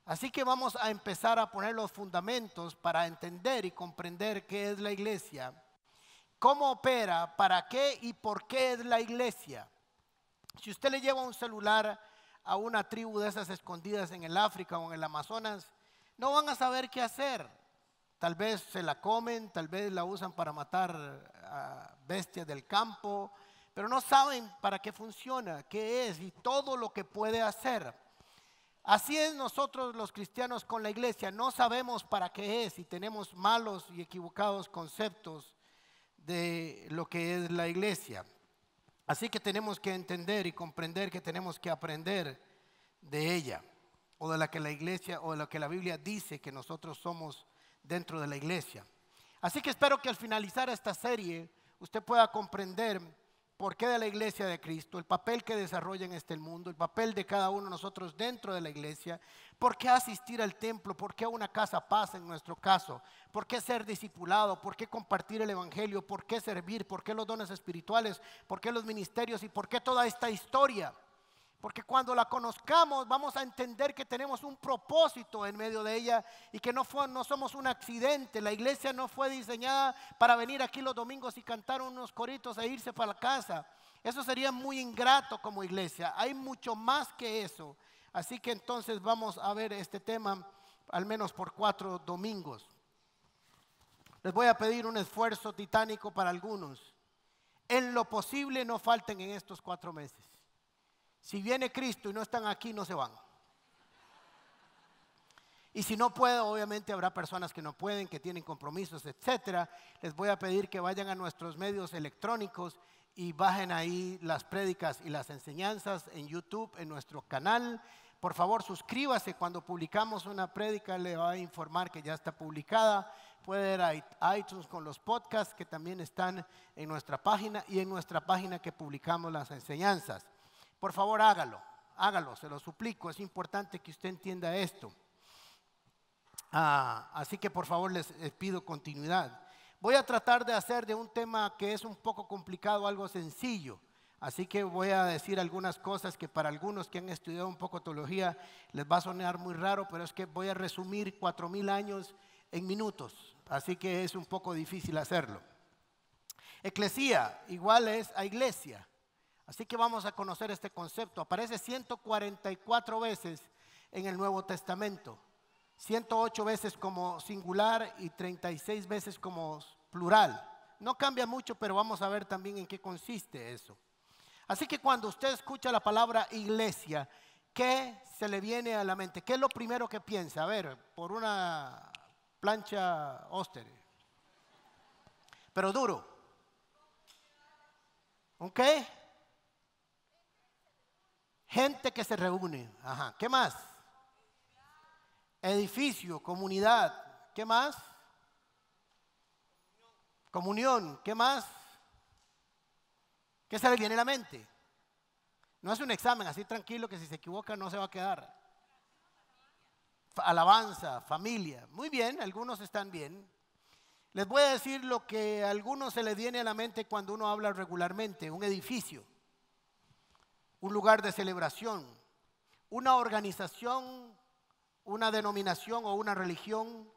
Así que vamos a empezar a poner los fundamentos para entender y comprender qué es la iglesia, cómo opera, para qué y por qué es la iglesia. Si usted le lleva un celular a una tribu de esas escondidas en el África o en el Amazonas, no van a saber qué hacer. Tal vez se la comen, tal vez la usan para matar a bestias del campo, pero no saben para qué funciona, qué es y todo lo que puede hacer. Así es nosotros los cristianos con la iglesia, no sabemos para qué es y tenemos malos y equivocados conceptos de lo que es la iglesia. Así que tenemos que entender y comprender que tenemos que aprender de ella, o de la que la iglesia, o de lo que la Biblia dice que nosotros somos dentro de la iglesia. Así que espero que al finalizar esta serie usted pueda comprender por qué de la iglesia de Cristo, el papel que desarrolla en este mundo, el papel de cada uno de nosotros dentro de la iglesia, por qué asistir al templo, por qué a una casa paz en nuestro caso, por qué ser discipulado, por qué compartir el evangelio, por qué servir, por qué los dones espirituales, por qué los ministerios y por qué toda esta historia. Porque cuando la conozcamos vamos a entender que tenemos un propósito en medio de ella y que no somos un accidente. La iglesia no fue diseñada para venir aquí los domingos y cantar unos coritos e irse para la casa. Eso sería muy ingrato como iglesia. Hay mucho más que eso. Así que entonces vamos a ver este tema al menos por 4 domingos. Les voy a pedir un esfuerzo titánico para algunos. En lo posible no falten en estos 4 meses. Si viene Cristo y no están aquí, no se van. Y si no puedo, obviamente habrá personas que no pueden, que tienen compromisos, etcétera. Les voy a pedir que vayan a nuestros medios electrónicos y bajen ahí las prédicas y las enseñanzas en YouTube, en nuestro canal. Por favor, suscríbase. Cuando publicamos una prédica le va a informar que ya está publicada. Puede ir a iTunes con los podcasts que también están en nuestra página y en nuestra página que publicamos las enseñanzas. Por favor, hágalo, se lo suplico. Es importante que usted entienda esto. Así que por favor les pido continuidad. Voy a tratar de hacer de un tema que es un poco complicado algo sencillo. Así que voy a decir algunas cosas que para algunos que han estudiado un poco teología les va a sonar muy raro, pero es que voy a resumir 4000 años en minutos. Así que es un poco difícil hacerlo. Eclesía igual es a iglesia. Así que vamos a conocer este concepto. Aparece 144 veces en el Nuevo Testamento. 108 veces como singular y 36 veces como plural. No cambia mucho, pero vamos a ver también en qué consiste eso. Así que cuando usted escucha la palabra iglesia, ¿qué se le viene a la mente? ¿Qué es lo primero que piensa? A ver, por una plancha Oster. Pero duro. ¿Un qué? Gente que se reúne. Ajá. ¿Qué más? Edificio, comunidad. ¿Qué más? Comunión. ¿Qué más? ¿Qué se le viene a la mente? No es un examen así tranquilo que si se equivoca no se va a quedar. Alabanza, familia. Muy bien, algunos están bien. Les voy a decir lo que a algunos se le viene a la mente cuando uno habla regularmente. Un edificio. Un lugar de celebración, una organización, una denominación o una religión,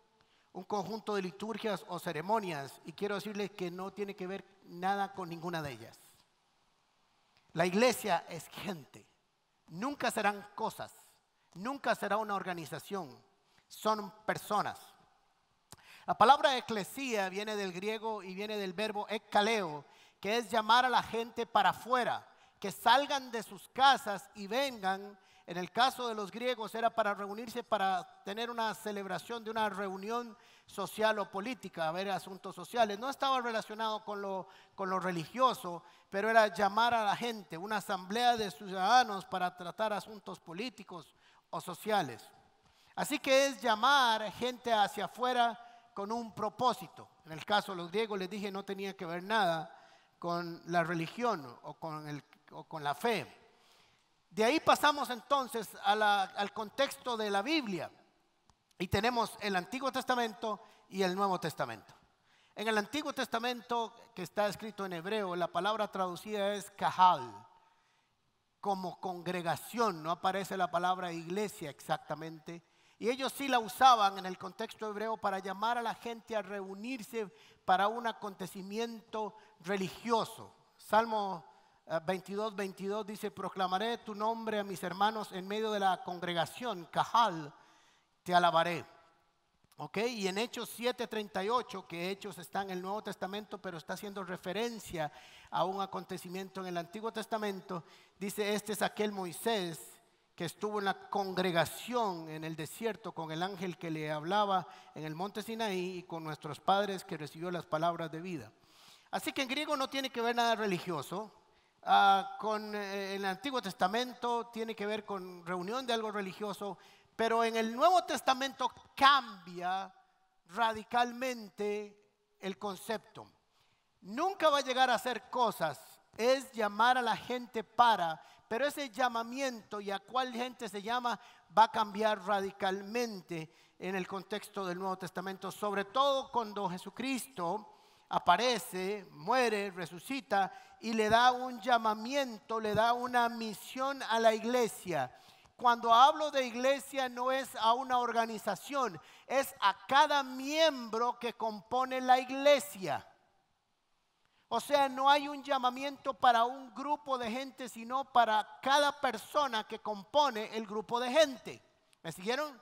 un conjunto de liturgias o ceremonias. Y quiero decirles que no tiene que ver nada con ninguna de ellas. La iglesia es gente. Nunca serán cosas, nunca será una organización. Son personas. La palabra eclesía viene del griego y viene del verbo ekkaleo, que es llamar a la gente para afuera. Que salgan de sus casas y vengan. En el caso de los griegos era para reunirse, para tener una celebración de una reunión social o política, a ver asuntos sociales. No estaba relacionado con lo religioso, pero era llamar a la gente, una asamblea de ciudadanos para tratar asuntos políticos o sociales. Así que es llamar gente hacia afuera con un propósito. En el caso de los griegos les dije no tenía que ver nada con la religión o con la fe. De ahí pasamos entonces al contexto de la Biblia y tenemos el Antiguo Testamento y el Nuevo Testamento. En el Antiguo Testamento, que está escrito en hebreo, la palabra traducida es kahal, como congregación, no aparece la palabra iglesia exactamente, Y ellos sí la usaban en el contexto hebreo para llamar a la gente a reunirse para un acontecimiento religioso. Salmo 22, 22 dice: proclamaré tu nombre a mis hermanos en medio de la congregación, Cajal, te alabaré. ¿Ok? Y en Hechos 7:38, que Hechos está en el Nuevo Testamento, pero está haciendo referencia a un acontecimiento en el Antiguo Testamento, dice: este es aquel Moisés que estuvo en la congregación en el desierto con el ángel que le hablaba en el monte Sinaí y con nuestros padres, que recibió las palabras de vida. Así que en griego no tiene que ver nada religioso. En el Antiguo Testamento tiene que ver con reunión de algo religioso, pero en el Nuevo Testamento cambia radicalmente el concepto. Nunca va a llegar a hacer cosas, es llamar a la gente pero ese llamamiento y a cuál gente se llama va a cambiar radicalmente en el contexto del Nuevo Testamento, sobre todo cuando Jesucristo aparece, muere, resucita y le da un llamamiento, le da una misión a la iglesia. Cuando hablo de iglesia no es a una organización, es a cada miembro que compone la iglesia. O sea, no hay un llamamiento para un grupo de gente, sino para cada persona que compone el grupo de gente. ¿Me siguieron?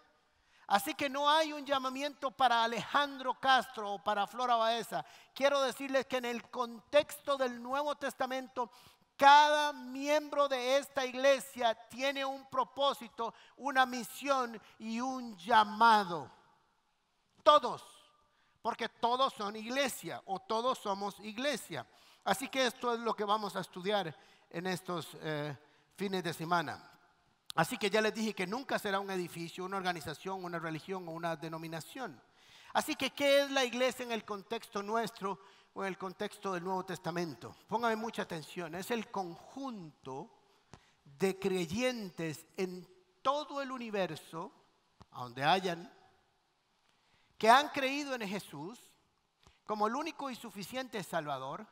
Así que no hay un llamamiento para Alejandro Castro o para Flora Baeza. Quiero decirles que en el contexto del Nuevo Testamento, cada miembro de esta iglesia tiene un propósito, una misión y un llamado. Todos. Porque todos son iglesia o todos somos iglesia. Así que esto es lo que vamos a estudiar en estos fines de semana. Así que ya les dije que nunca será un edificio, una organización, una religión o una denominación. Así que, ¿qué es la iglesia en el contexto nuestro o en el contexto del Nuevo Testamento? Póngame mucha atención. Es el conjunto de creyentes en todo el universo, a donde hayan, que han creído en Jesús como el único y suficiente Salvador,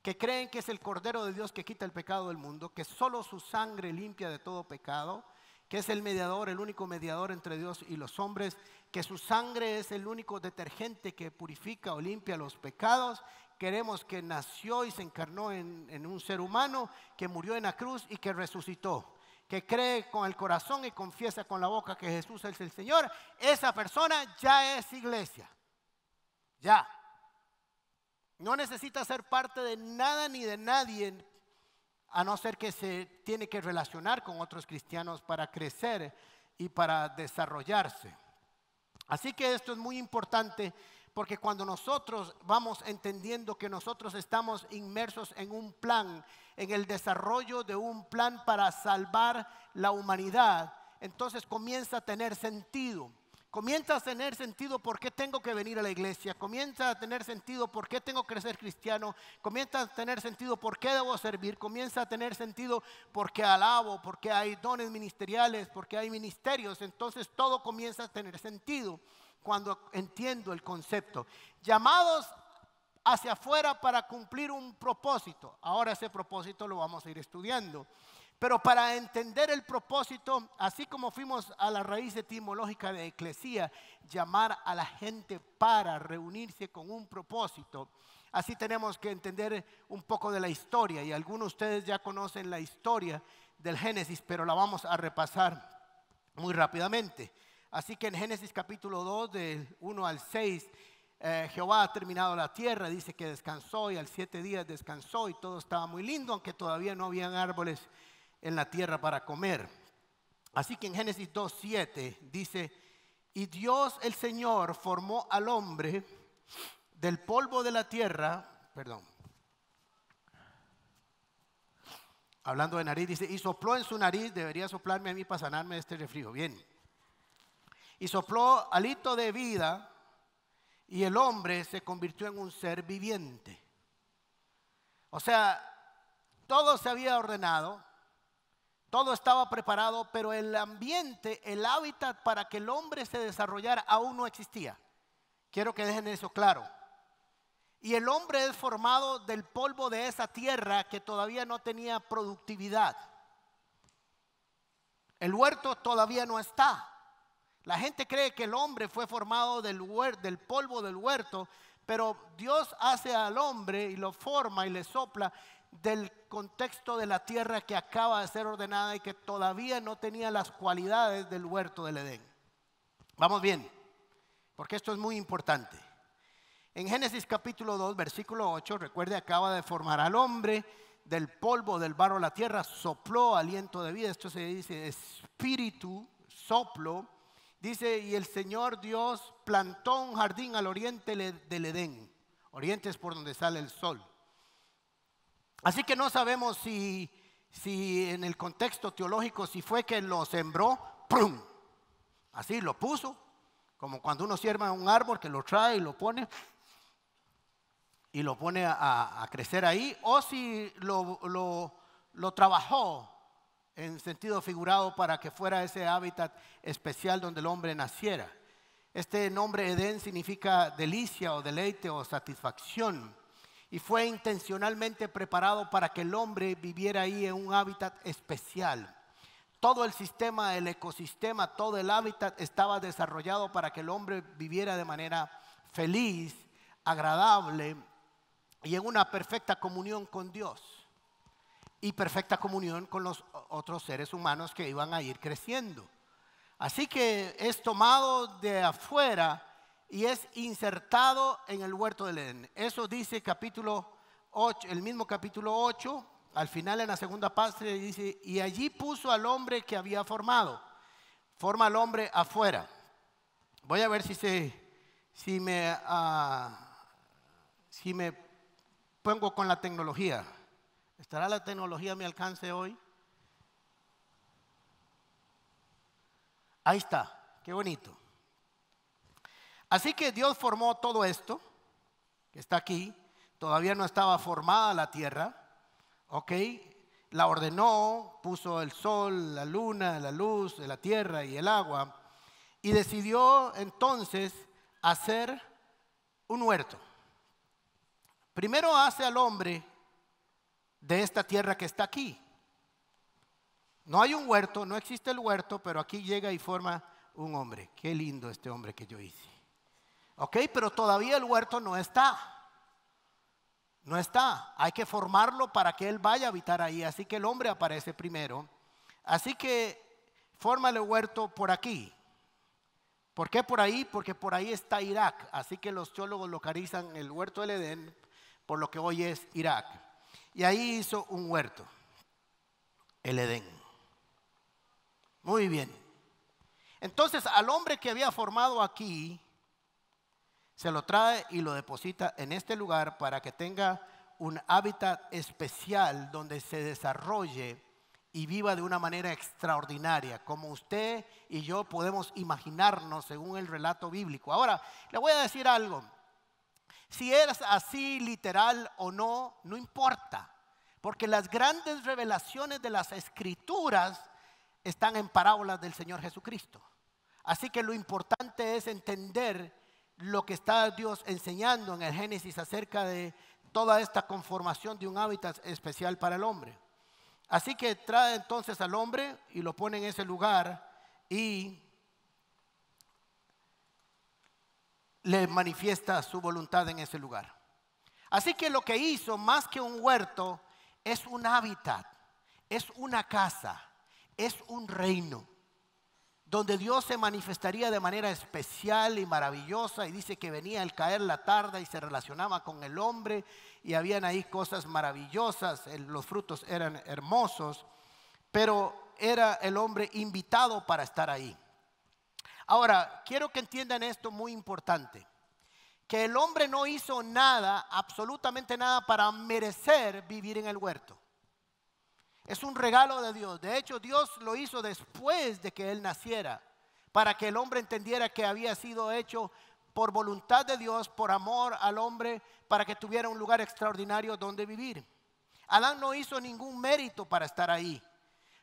que creen que es el Cordero de Dios que quita el pecado del mundo, que solo su sangre limpia de todo pecado, que es el mediador, el único mediador entre Dios y los hombres, que su sangre es el único detergente que purifica o limpia los pecados. Queremos que nació y se encarnó en un ser humano, que murió en la cruz y que resucitó, que cree con el corazón y confiesa con la boca que Jesús es el Señor. Esa persona ya es iglesia. Ya. No necesita ser parte de nada ni de nadie, a no ser que se tiene que relacionar con otros cristianos para crecer y para desarrollarse. Así que esto es muy importante, porque cuando nosotros vamos entendiendo que nosotros estamos inmersos en un plan, en el desarrollo de un plan para salvar la humanidad, entonces comienza a tener sentido. Comienza a tener sentido por qué tengo que venir a la iglesia. Comienza a tener sentido por qué tengo que ser cristiano. Comienza a tener sentido por qué debo servir. Comienza a tener sentido porque alabo, porque hay dones ministeriales, porque hay ministerios. Entonces todo comienza a tener sentido cuando entiendo el concepto. Llamados hacia afuera para cumplir un propósito. Ahora ese propósito lo vamos a ir estudiando. Pero para entender el propósito, así como fuimos a la raíz etimológica de eclesía, llamar a la gente para reunirse con un propósito, así tenemos que entender un poco de la historia. Y algunos de ustedes ya conocen la historia del Génesis, pero la vamos a repasar muy rápidamente. Así que en Génesis capítulo 2, del 1 al 6, Jehová ha terminado la tierra, dice que descansó y al 7 días descansó y todo estaba muy lindo, aunque todavía no habían árboles en la tierra para comer. Así que en Génesis 2:7 dice: y Dios el Señor formó al hombre del polvo de la tierra, hablando de nariz, dice, y sopló en su nariz, debería soplarme a mí para sanarme de este resfrío, bien, y sopló hálito de vida, y el hombre se convirtió en un ser viviente. O sea, todo se había ordenado, todo estaba preparado, pero el ambiente, el hábitat para que el hombre se desarrollara aún no existía. Quiero que dejen eso claro. Y el hombre es formado del polvo de esa tierra que todavía no tenía productividad. El huerto todavía no está. La gente cree que el hombre fue formado del polvo del huerto, pero Dios hace al hombre y lo forma y le sopla del contexto de la tierra que acaba de ser ordenada y que todavía no tenía las cualidades del huerto del Edén. Vamos bien, porque esto es muy importante. En Génesis capítulo 2, versículo 8, recuerde, acaba de formar al hombre del polvo, del barro de la tierra, sopló aliento de vida. Esto se dice espíritu, soplo. Dice, y el Señor Dios plantó un jardín al oriente del Edén. Oriente es por donde sale el sol. Así que no sabemos si en el contexto teológico, si fue que lo sembró, ¡prum! Así lo puso, como cuando uno siembra un árbol que lo trae y lo pone a crecer ahí, o si lo trabajó en sentido figurado para que fuera ese hábitat especial donde el hombre naciera. Este nombre Edén significa delicia o deleite o satisfacción, y fue intencionalmente preparado para que el hombre viviera ahí en un hábitat especial. Todo el sistema, el ecosistema, todo el hábitat estaba desarrollado para que el hombre viviera de manera feliz, agradable y en una perfecta comunión con Dios y perfecta comunión con los otros seres humanos que iban a ir creciendo. Así que es tomado de afuera y es insertado en el huerto del Edén. Eso dice capítulo 8, el mismo capítulo 8, al final en la segunda parte dice, y allí puso al hombre que había formado. Forma al hombre afuera. Voy a ver si me pongo con la tecnología. ¿Estará la tecnología a mi alcance hoy? Ahí está, qué bonito. Así que Dios formó todo esto, que está aquí. Todavía no estaba formada la tierra, ¿ok? La ordenó, puso el sol, la luna, la luz, la tierra y el agua. Y decidió entonces hacer un huerto. Primero hace al hombre de esta tierra que está aquí. No hay un huerto, no existe el huerto, pero aquí llega y forma un hombre. Qué lindo este hombre que yo hice. Ok, pero todavía el huerto no está. No está. Hay que formarlo para que él vaya a habitar ahí. Así que el hombre aparece primero. Así que forma el huerto por aquí. ¿Por qué por ahí? Porque por ahí está Irak. Así que los teólogos localizan el huerto del Edén por lo que hoy es Irak. Y ahí hizo un huerto, el Edén. Muy bien. Entonces al hombre que había formado aquí, se lo trae y lo deposita en este lugar para que tenga un hábitat especial donde se desarrolle y viva de una manera extraordinaria, como usted y yo podemos imaginarnos según el relato bíblico. Ahora, le voy a decir algo. Si es así literal o no, no importa, porque las grandes revelaciones de las Escrituras están en parábolas del Señor Jesucristo. Así que lo importante es entender lo que está Dios enseñando en el Génesis acerca de toda esta conformación de un hábitat especial para el hombre. Así que trae entonces al hombre y lo pone en ese lugar y le manifiesta su voluntad en ese lugar. Así que lo que hizo, más que un huerto, es un hábitat, es una casa, es un reino donde Dios se manifestaría de manera especial y maravillosa, y dice que venía al caer la tarde y se relacionaba con el hombre y habían ahí cosas maravillosas, los frutos eran hermosos, pero era el hombre invitado para estar ahí. Ahora, quiero que entiendan esto muy importante, que el hombre no hizo nada, absolutamente nada, para merecer vivir en el huerto. Es un regalo de Dios. De hecho, Dios lo hizo después de que él naciera, para que el hombre entendiera que había sido hecho por voluntad de Dios, por amor al hombre, para que tuviera un lugar extraordinario donde vivir. Adán no hizo ningún mérito para estar ahí.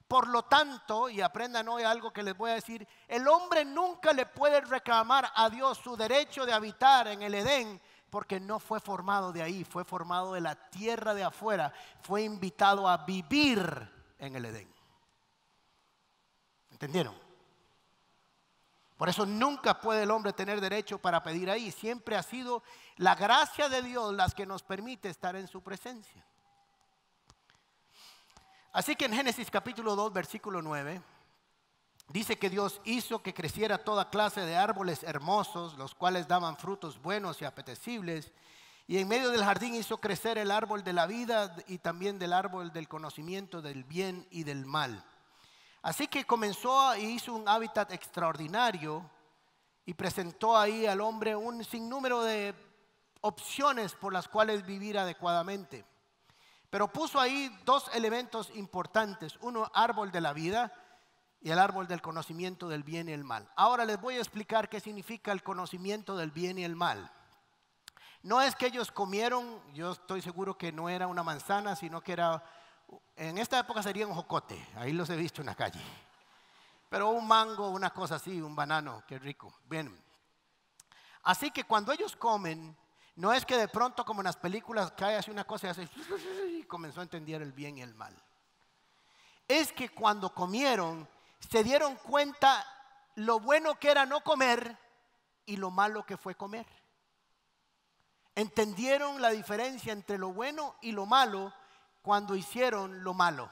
Por lo tanto, y aprendan hoy algo que les voy a decir, el hombre nunca le puede reclamar a Dios su derecho de habitar en el Edén, porque no fue formado de ahí, fue formado de la tierra de afuera, fue invitado a vivir en el Edén. ¿Entendieron? Por eso nunca puede el hombre tener derecho para pedir ahí. Siempre ha sido la gracia de Dios las que nos permite estar en su presencia. Así que en Génesis capítulo 2, versículo 9, dice que Dios hizo que creciera toda clase de árboles hermosos, los cuales daban frutos buenos y apetecibles. Y en medio del jardín hizo crecer el árbol de la vida y también del árbol del conocimiento del bien y del mal. Así que comenzó y hizo un hábitat extraordinario y presentó ahí al hombre un sinnúmero de opciones por las cuales vivir adecuadamente. Pero puso ahí dos elementos importantes: uno, árbol de la vida, y el árbol del conocimiento del bien y el mal. Ahora les voy a explicar qué significa el conocimiento del bien y el mal. No es que ellos comieron, yo estoy seguro que no era una manzana, sino que era, en esta época sería un jocote, ahí los he visto en la calle. Pero un mango, una cosa así, un banano, qué rico. Bien. Así que cuando ellos comen, no es que de pronto como en las películas cae así una cosa y hace y comenzó a entender el bien y el mal. Es que cuando comieron, se dieron cuenta lo bueno que era no comer y lo malo que fue comer. Entendieron la diferencia entre lo bueno y lo malo cuando hicieron lo malo.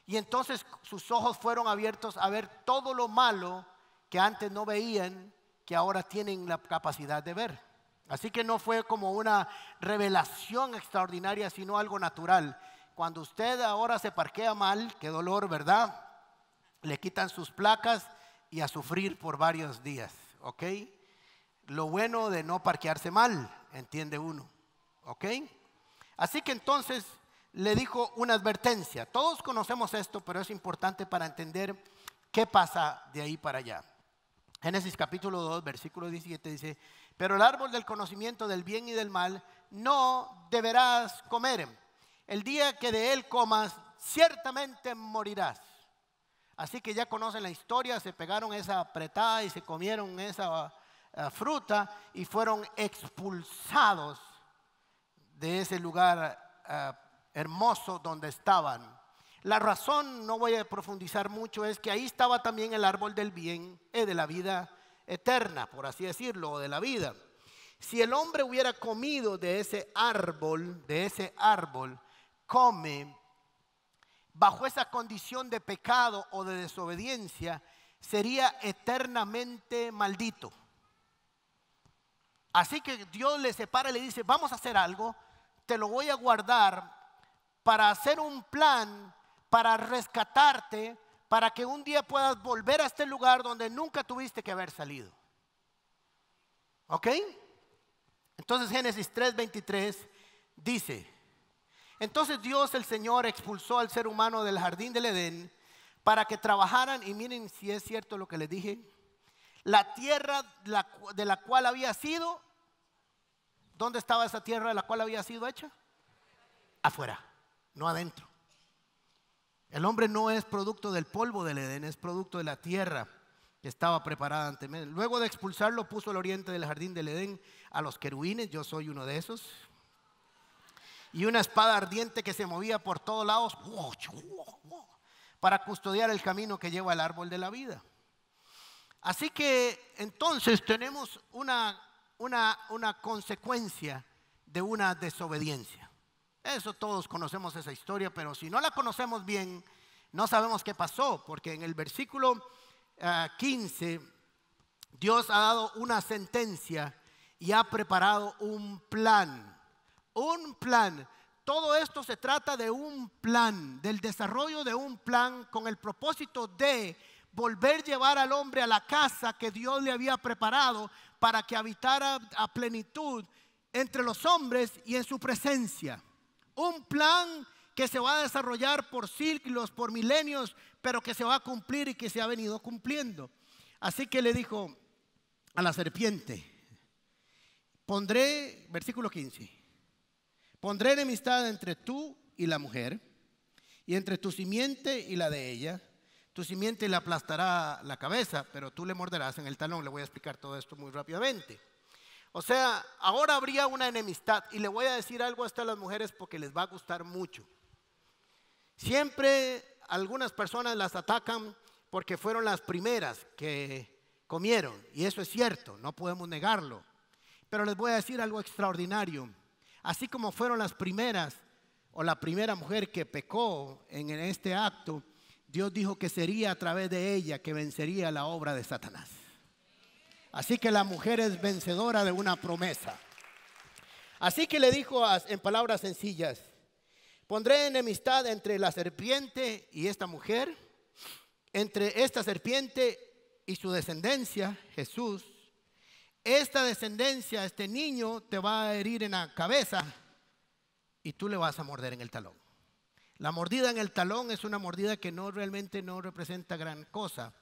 Y entonces sus ojos fueron abiertos a ver todo lo malo que antes no veían, que ahora tienen la capacidad de ver. Así que no fue como una revelación extraordinaria, sino algo natural. Cuando usted ahora se parquea mal, qué dolor, ¿verdad? Le quitan sus placas y a sufrir por varios días, ¿ok? Lo bueno de no parquearse mal, entiende uno, ¿ok? Así que entonces le dijo una advertencia. Todos conocemos esto, pero es importante para entender qué pasa de ahí para allá. Génesis capítulo 2, versículo 17 dice: pero el árbol del conocimiento del bien y del mal no deberás comer. El día que de él comas, ciertamente morirás. Así que ya conocen la historia, se pegaron esa apretada y se comieron esa fruta y fueron expulsados de ese lugar hermoso donde estaban. La razón, no voy a profundizar mucho, es que ahí estaba también el árbol del bien, de la vida eterna, por así decirlo, o de la vida. Si el hombre hubiera comido de ese árbol, come bajo esa condición de pecado o de desobediencia, sería eternamente maldito. Así que Dios le separa y le dice: vamos a hacer algo, te lo voy a guardar para hacer un plan, para rescatarte, para que un día puedas volver a este lugar donde nunca tuviste que haber salido. ¿Ok? Entonces Génesis 3:23 dice: entonces Dios el Señor expulsó al ser humano del jardín del Edén para que trabajaran, y miren si es cierto lo que les dije, la tierra de la cual había sido. ¿Dónde estaba esa tierra de la cual había sido hecha? Afuera, no adentro. El hombre no es producto del polvo del Edén, es producto de la tierra que estaba preparada anteriormente. Luego de expulsarlo, puso al oriente del jardín del Edén a los querubines, yo soy uno de esos, y una espada ardiente que se movía por todos lados para custodiar el camino que lleva al árbol de la vida. Así que entonces tenemos una consecuencia de una desobediencia. Eso todos conocemos esa historia, pero si no la conocemos bien, no sabemos qué pasó, porque en el versículo 15 Dios ha dado una sentencia y ha preparado un plan. Un plan. Todo esto se trata de un plan, del desarrollo de un plan con el propósito de volver a llevar al hombre a la casa que Dios le había preparado para que habitara a plenitud entre los hombres y en su presencia. Un plan que se va a desarrollar por siglos, por milenios, pero que se va a cumplir y que se ha venido cumpliendo. Así que le dijo a la serpiente: pondré, versículo 15, pondré enemistad entre tú y la mujer, y entre tu simiente y la de ella. Tu simiente le aplastará la cabeza, pero tú le morderás en el talón. Le voy a explicar todo esto muy rápidamente. O sea, ahora habría una enemistad. Y le voy a decir algo a las mujeres porque les va a gustar mucho. Siempre algunas personas las atacan porque fueron las primeras que comieron, y eso es cierto, no podemos negarlo. Pero les voy a decir algo extraordinario. Así como fueron las primeras, o la primera mujer que pecó en este acto, Dios dijo que sería a través de ella que vencería la obra de Satanás. Así que la mujer es vencedora de una promesa. Así que le dijo en palabras sencillas: pondré enemistad entre la serpiente y esta mujer, entre esta serpiente y su descendencia, Jesús. Esta descendencia, este niño, te va a herir en la cabeza y tú le vas a morder en el talón. La mordida en el talón es una mordida que realmente no representa gran cosa,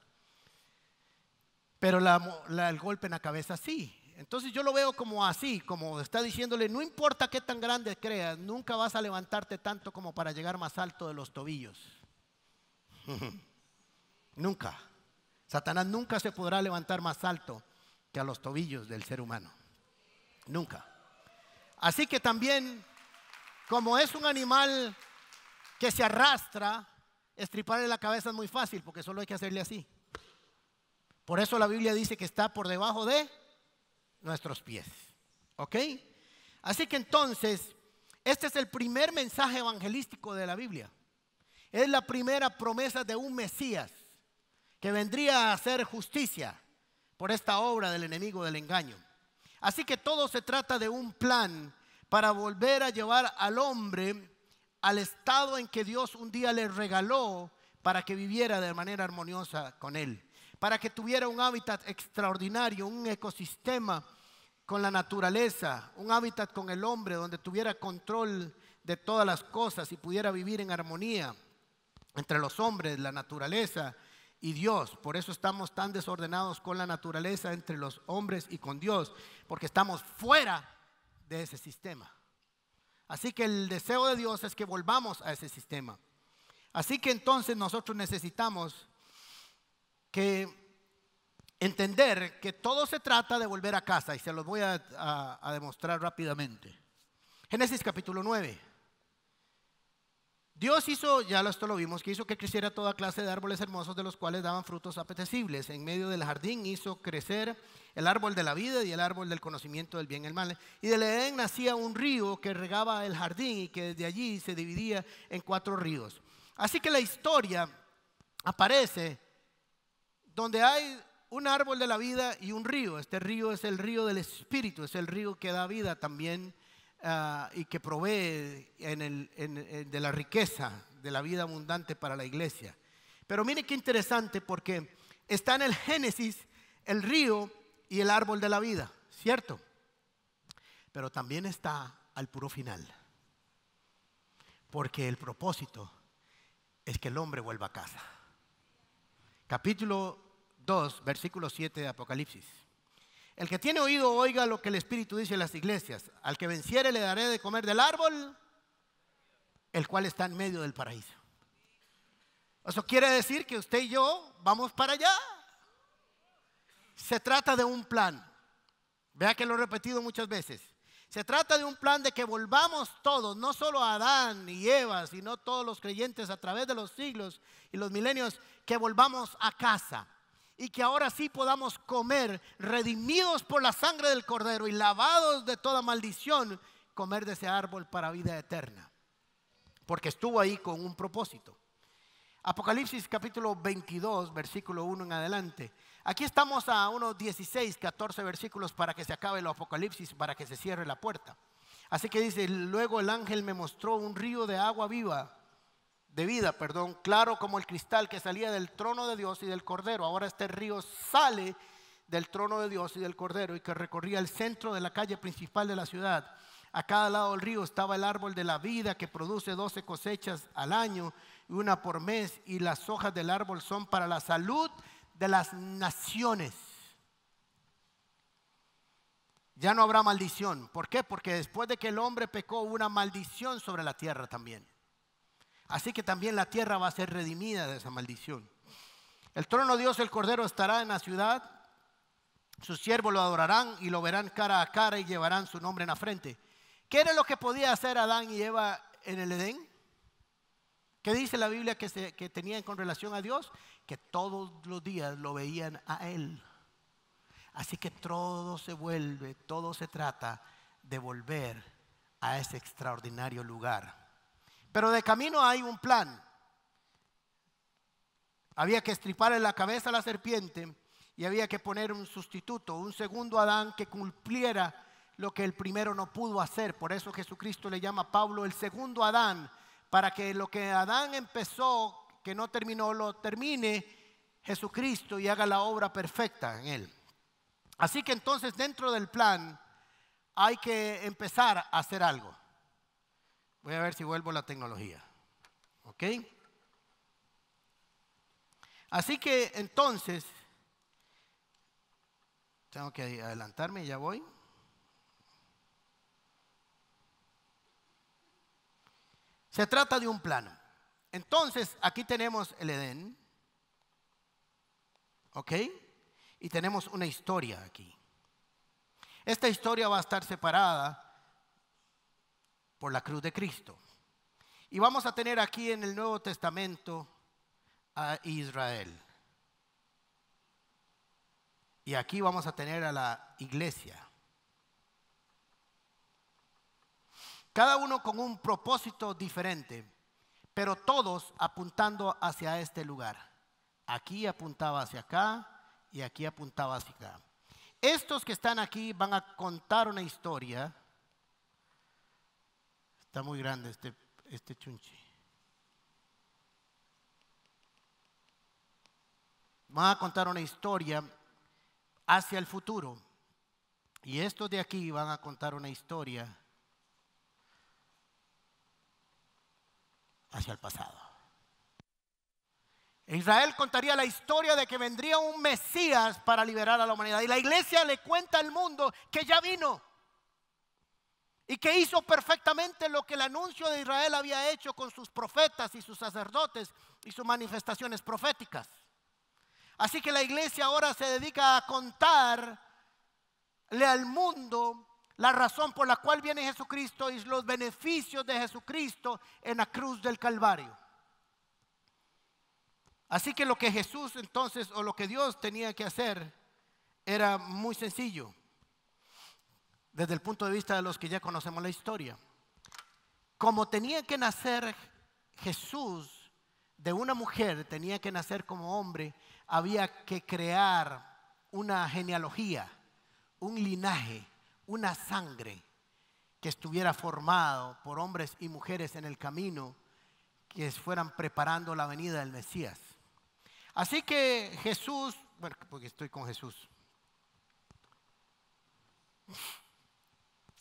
pero el golpe en la cabeza sí. Entonces yo lo veo como así, como está diciéndole: no importa qué tan grande creas, nunca vas a levantarte tanto como para llegar más alto de los tobillos. Nunca. Satanás nunca se podrá levantar más alto que a los tobillos del ser humano. Nunca. Así que también, como es un animal que se arrastra, estriparle la cabeza es muy fácil, porque solo hay que hacerle así. Por eso la Biblia dice que está por debajo de nuestros pies. ¿Ok? Así que entonces, este es el primer mensaje evangelístico de la Biblia. Es la primera promesa de un Mesías que vendría a hacer justicia por esta obra del enemigo del engaño. Así que todo se trata de un plan para volver a llevar al hombre al estado en que Dios un día le regaló para que viviera de manera armoniosa con Él, para que tuviera un hábitat extraordinario, un ecosistema con la naturaleza, un hábitat con el hombre donde tuviera control de todas las cosas y pudiera vivir en armonía entre los hombres, la naturaleza y Dios. Por eso estamos tan desordenados con la naturaleza, entre los hombres y con Dios, porque estamos fuera de ese sistema. Así que el deseo de Dios es que volvamos a ese sistema. Así que entonces nosotros necesitamos entender que todo se trata de volver a casa, y se los voy a demostrar rápidamente. Génesis capítulo 9. Dios hizo, esto lo vimos, que hizo que creciera toda clase de árboles hermosos, de los cuales daban frutos apetecibles. En medio del jardín hizo crecer el árbol de la vida y el árbol del conocimiento del bien y el mal. Y del Edén nacía un río que regaba el jardín, y que desde allí se dividía en 4 ríos. Así que la historia aparece donde hay un árbol de la vida y un río. Este río es el río del Espíritu, es el río que da vida también. Y que provee de la riqueza de la vida abundante para la iglesia. Pero mire qué interesante, porque está en el Génesis el río y el árbol de la vida, ¿cierto? Pero también está al puro final, porque el propósito es que el hombre vuelva a casa. Capítulo 2, versículo 7 de Apocalipsis. El que tiene oído, oiga lo que el Espíritu dice a las iglesias. Al que venciere le daré de comer del árbol, el cual está en medio del paraíso. Eso quiere decir que usted y yo vamos para allá. Se trata de un plan. Vea que lo he repetido muchas veces. Se trata de un plan de que volvamos todos, no solo Adán y Eva, sino todos los creyentes a través de los siglos y los milenios, que volvamos a casa. Y que ahora sí podamos comer, redimidos por la sangre del Cordero y lavados de toda maldición, comer de ese árbol para vida eterna. Porque estuvo ahí con un propósito. Apocalipsis capítulo 22, versículo 1 en adelante. Aquí estamos a unos 16, 14 versículos para que se acabe el Apocalipsis, para que se cierre la puerta. Así que dice: luego el ángel me mostró un río de agua viva, de vida, claro como el cristal, que salía del trono de Dios y del Cordero. Ahora este río sale del trono de Dios y del Cordero, y que recorría el centro de la calle principal de la ciudad. A cada lado del río estaba el árbol de la vida, que produce 12 cosechas al año, y una por mes, y las hojas del árbol son para la salud de las naciones. Ya no habrá maldición. ¿Por qué? Porque después de que el hombre pecó, hubo una maldición sobre la tierra también. Así que también la tierra va a ser redimida de esa maldición. El trono de Dios, el Cordero, estará en la ciudad. Sus siervos lo adorarán y lo verán cara a cara y llevarán su nombre en la frente. ¿Qué era lo que podía hacer Adán y Eva en el Edén? ¿Qué dice la Biblia que tenían con relación a Dios? Que todos los días lo veían a Él. Así que todo se vuelve, todo se trata de volver a ese extraordinario lugar. Pero de camino hay un plan. Había que estriparle la cabeza a la serpiente y había que poner un sustituto, un segundo Adán que cumpliera lo que el primero no pudo hacer. Por eso Jesucristo le llama a Pablo el segundo Adán, para que lo que Adán empezó, que no terminó, lo termine Jesucristo y haga la obra perfecta en él. Así que entonces dentro del plan hay que empezar a hacer algo. Voy a ver si vuelvo a la tecnología. ¿Ok? Así que entonces, tengo que adelantarme, ya voy. Se trata de un plan. Entonces, aquí tenemos el Edén. ¿Ok? Y tenemos una historia aquí. Esta historia va a estar separada por la cruz de Cristo. Y vamos a tener aquí en el Nuevo Testamento a Israel. Y aquí vamos a tener a la iglesia. Cada uno con un propósito diferente, pero todos apuntando hacia este lugar. Aquí apuntaba hacia acá y aquí apuntaba hacia acá. Estos que están aquí van a contar una historia. Está muy grande este chunchi. Van a contar una historia hacia el futuro. Y estos de aquí van a contar una historia hacia el pasado. Israel contaría la historia de que vendría un Mesías para liberar a la humanidad. Y la iglesia le cuenta al mundo que ya vino. Y que hizo perfectamente lo que el anuncio de Israel había hecho con sus profetas y sus sacerdotes y sus manifestaciones proféticas. Así que la iglesia ahora se dedica a contarle al mundo la razón por la cual viene Jesucristo y los beneficios de Jesucristo en la cruz del Calvario. Así que lo que Jesús entonces, o lo que Dios tenía que hacer, era muy sencillo. Desde el punto de vista de los que ya conocemos la historia. Como tenía que nacer Jesús de una mujer, tenía que nacer como hombre, había que crear una genealogía, un linaje, una sangre que estuviera formado por hombres y mujeres en el camino que fueran preparando la venida del Mesías. Así que Jesús, bueno, porque estoy con Jesús.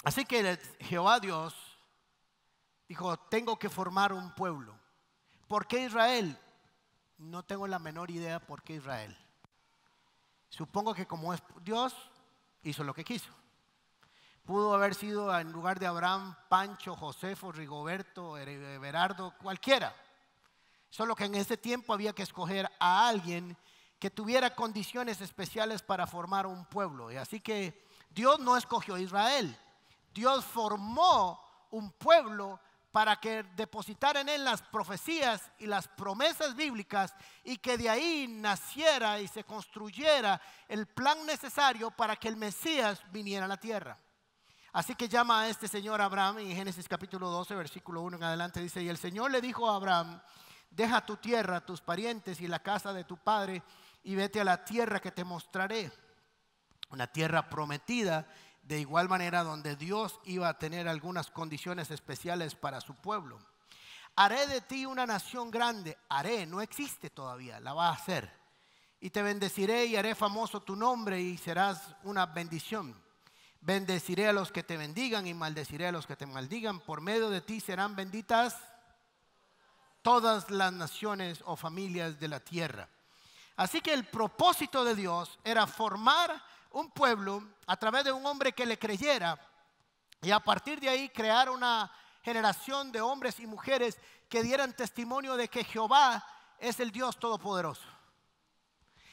Así que Jehová Dios dijo, tengo que formar un pueblo. ¿Por qué Israel? No tengo la menor idea por qué Israel. Supongo que como es Dios, hizo lo que quiso. Pudo haber sido en lugar de Abraham, Pancho, Josefo, Rigoberto, Everardo, cualquiera. Solo que en ese tiempo había que escoger a alguien que tuviera condiciones especiales para formar un pueblo. Y así que Dios no escogió a Israel. Dios formó un pueblo para que depositara en él las profecías y las promesas bíblicas y que de ahí naciera y se construyera el plan necesario para que el Mesías viniera a la tierra. Así que llama a este señor Abraham en Génesis capítulo 12, versículo 1 en adelante, dice, y el Señor le dijo a Abraham, deja tu tierra, tus parientes y la casa de tu padre y vete a la tierra que te mostraré, una tierra prometida. De igual manera donde Dios iba a tener algunas condiciones especiales para su pueblo. Haré de ti una nación grande. Haré, no existe todavía, la va a hacer. Y te bendeciré y haré famoso tu nombre y serás una bendición. Bendeciré a los que te bendigan y maldeciré a los que te maldigan. Por medio de ti serán benditas todas las naciones o familias de la tierra. Así que el propósito de Dios era formar un pueblo a través de un hombre que le creyera y a partir de ahí crear una generación de hombres y mujeres que dieran testimonio de que Jehová es el Dios todopoderoso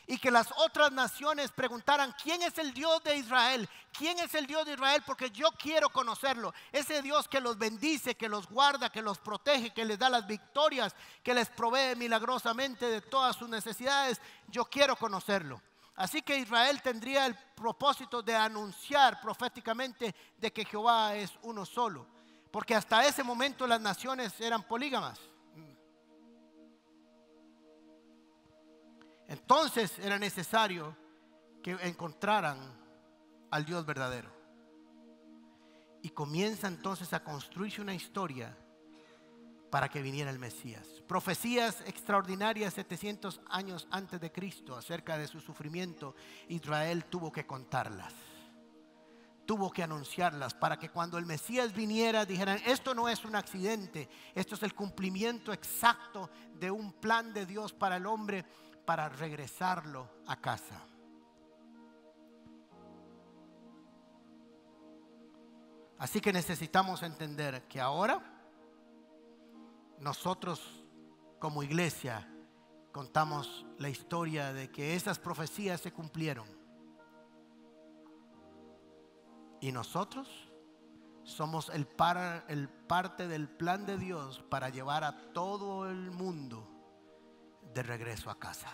y que las otras naciones preguntaran ¿quién es el Dios de Israel? ¿Quién es el Dios de Israel? Porque yo quiero conocerlo, ese Dios que los bendice, que los guarda, que los protege, que les da las victorias, que les provee milagrosamente de todas sus necesidades. Yo quiero conocerlo. Así que Israel tendría el propósito de anunciar proféticamente de que Jehová es uno solo, porque hasta ese momento las naciones eran polígamas. Entonces era necesario que encontraran al Dios verdadero. Y comienza entonces a construirse una historia para que viniera el Mesías. Profecías extraordinarias 700 años antes de Cristo acerca de su sufrimiento. Israel tuvo que contarlas, tuvo que anunciarlas para que cuando el Mesías viniera dijeran: esto no es un accidente, esto es el cumplimiento exacto de un plan de Dios para el hombre, para regresarlo a casa. Así que necesitamos entender que ahora nosotros como iglesia contamos la historia de que esas profecías se cumplieron. Y nosotros somos el parte del plan de Dios para llevar a todo el mundo de regreso a casa.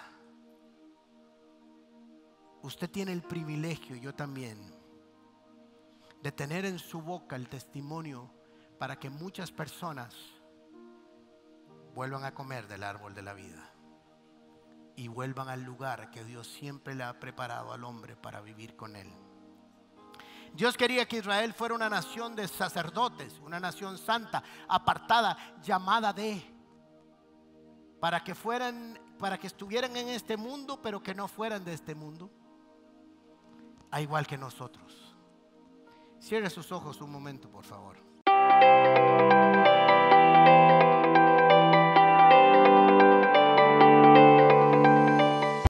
Usted tiene el privilegio, yo también, de tener en su boca el testimonio para que muchas personas vuelvan a comer del árbol de la vida y vuelvan al lugar que Dios siempre le ha preparado al hombre para vivir con él. Dios quería que Israel fuera una nación de sacerdotes, una nación santa, apartada, llamada para que estuvieran en este mundo, pero que no fueran de este mundo, a igual que nosotros. Cierre sus ojos un momento, por favor.